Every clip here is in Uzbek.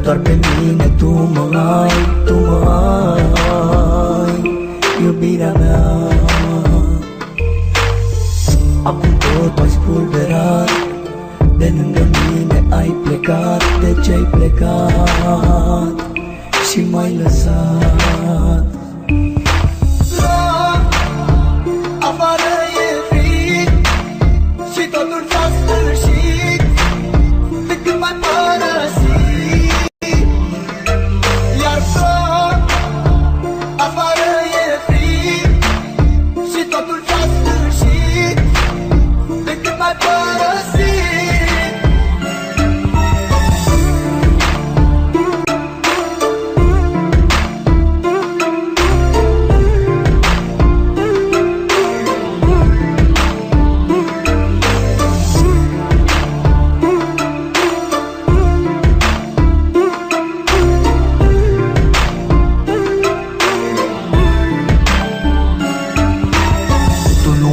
Torpemina tu mai iubirea-mea. Acum totul ai spulberat, de lângă mine ai plecat. De ce-ai plecat și m-ai lăsat? Afară e frig și totul s-a sfârșit de când m-ai părăsit. Iar afară e frig și totul s-a sfârșit de când m-ai părăsit.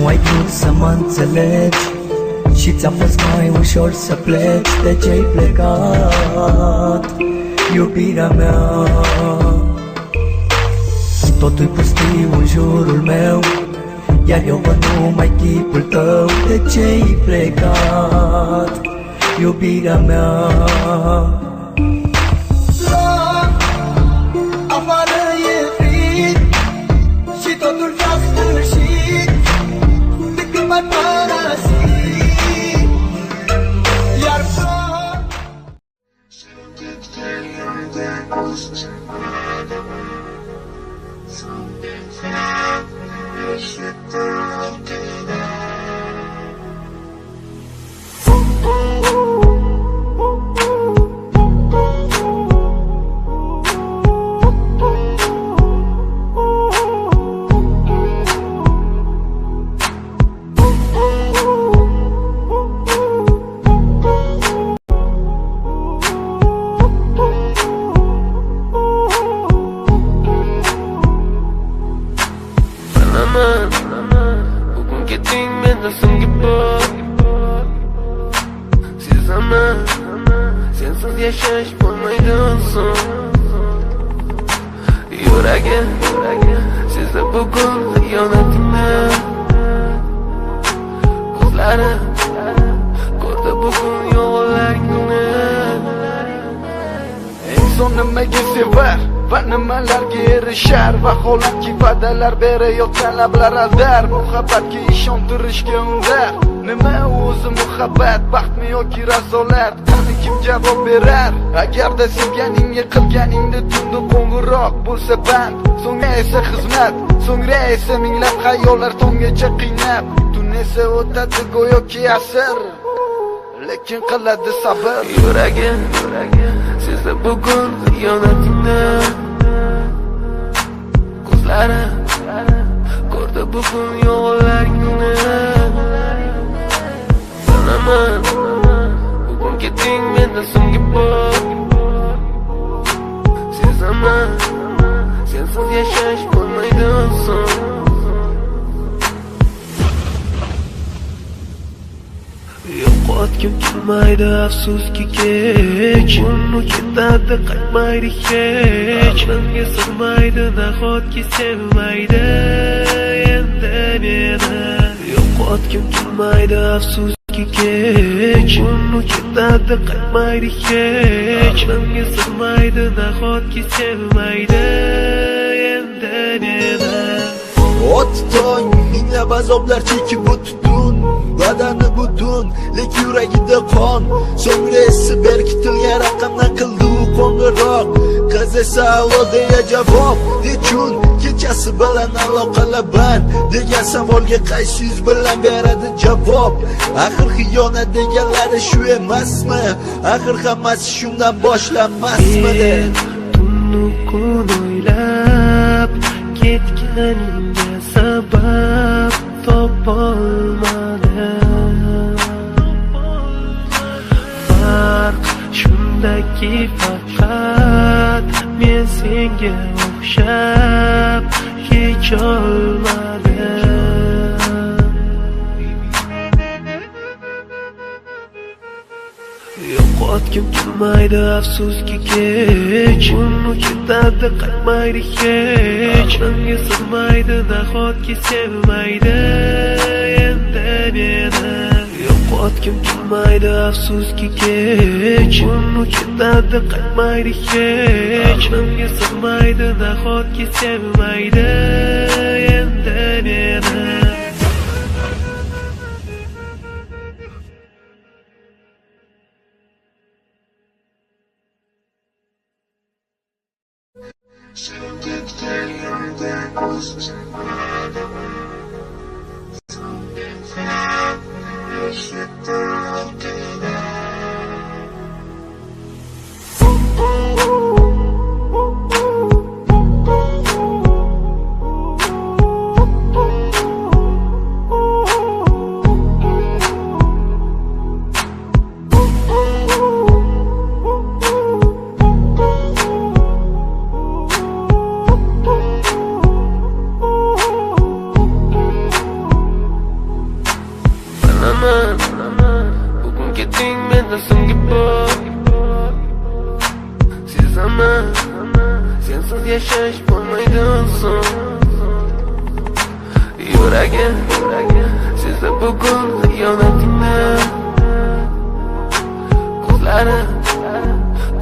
Ai vrut să mă înțelegi și ți-a fost mai ușor să pleci. De ce-ai plecat, iubirea mea? Totul-i pustiu în jurul meu, iar eu văd numai chipul tău. De ce-ai plecat, iubirea mea? Afară e frig și totul s-a sfârșit de când m-ai părăsit. Iar bugun keting menda so'nggi bor. Sezaman sensiz yashash bo'lmaydi oson. Yuragim sezdi bugun xiyonatingni. Ko'zlarim ko'rdi bugun yolg'onlaringni. Inson nimaga sevar va nimalarga erishar? Vaholanki va'dalar berayotgan lablar aldar. Muhabbatga ishontirishga undar. Nima o'zi muhabbat, baxtmi yoki razolat? Qani kim javob berar? Agarda sevganingga qilganingda tunda qo'ng'iroq bo'lsa band, so'ngra esa xizmat, so'ngra esa minglab xayollar tonggacha qiynab. Tun esa o'tadi go'yoki asr, lekin qiladi sabr. Yuragim sezdi bugun xiyonatingni. Ko'zlarim ko'rdi bugun yolg'onlaringni. Bilaman bugun keting menda so'nggi bor. Sezaman sensiz yashash bo'lmaydi oson. Yo'qotgim kelmaydi afsuski kech. Uni ketadi qaytmaydi hech. Menga sig'maydi nahotki sevmaydi endi meni. Yo'qotgim kelmaydi afsuski kech. Uni ketadi qaytmaydi hech. Menga sig'maydi nahotki sevmaydi endi meni. Ot tong minglab azoblar chekib o'tdun, badani butun, lek yuragida qon. So'ngra esi berkitilgan raqamdan qildi u qo'ng'iroq. Qiz esa allo deya javob. Nechun kechasi bilan aloqalar band degan savolga qaysi yuz bilan beradi javob? Axir xiyonat deganlari shu emasmi? Axir hammasi shundan boshlanmasmidi? Tunni kun o'ylab ketganingga sabab topolmadim. Farq shundaki faqat men senga o'xshab hech olmadim. Yo'qotgim kelmaydi afsuski kech, uni ketadi qaytmaydi hech. Aqlimga sig'maydi nahotki sevmaydi endi meni. Yo'qotgim kelmaydi afsuski kech, uni ketadi qaytmaydi hech. Aqlimga sig'maydi nahotki sevmaydi endi meni. Bugun keting mendan so'nggi bor. Sezaman, sensiz yashash bo'lmaydi son. Yuragim sezdi bugun xiyonatingni. Ko'zlarim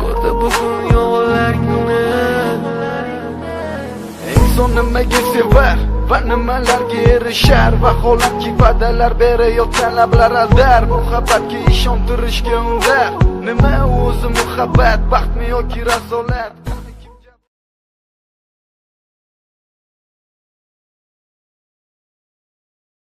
ko'rdi bugun yolg'onlaringni. Inson nimaga sevar va nimalarga erishar, vaholanki va'dalar berayotgan lablar aldar. Muhabbatga ishontirishga undar. Nima o'zi muhabbat, baxtmi yoki rasolat?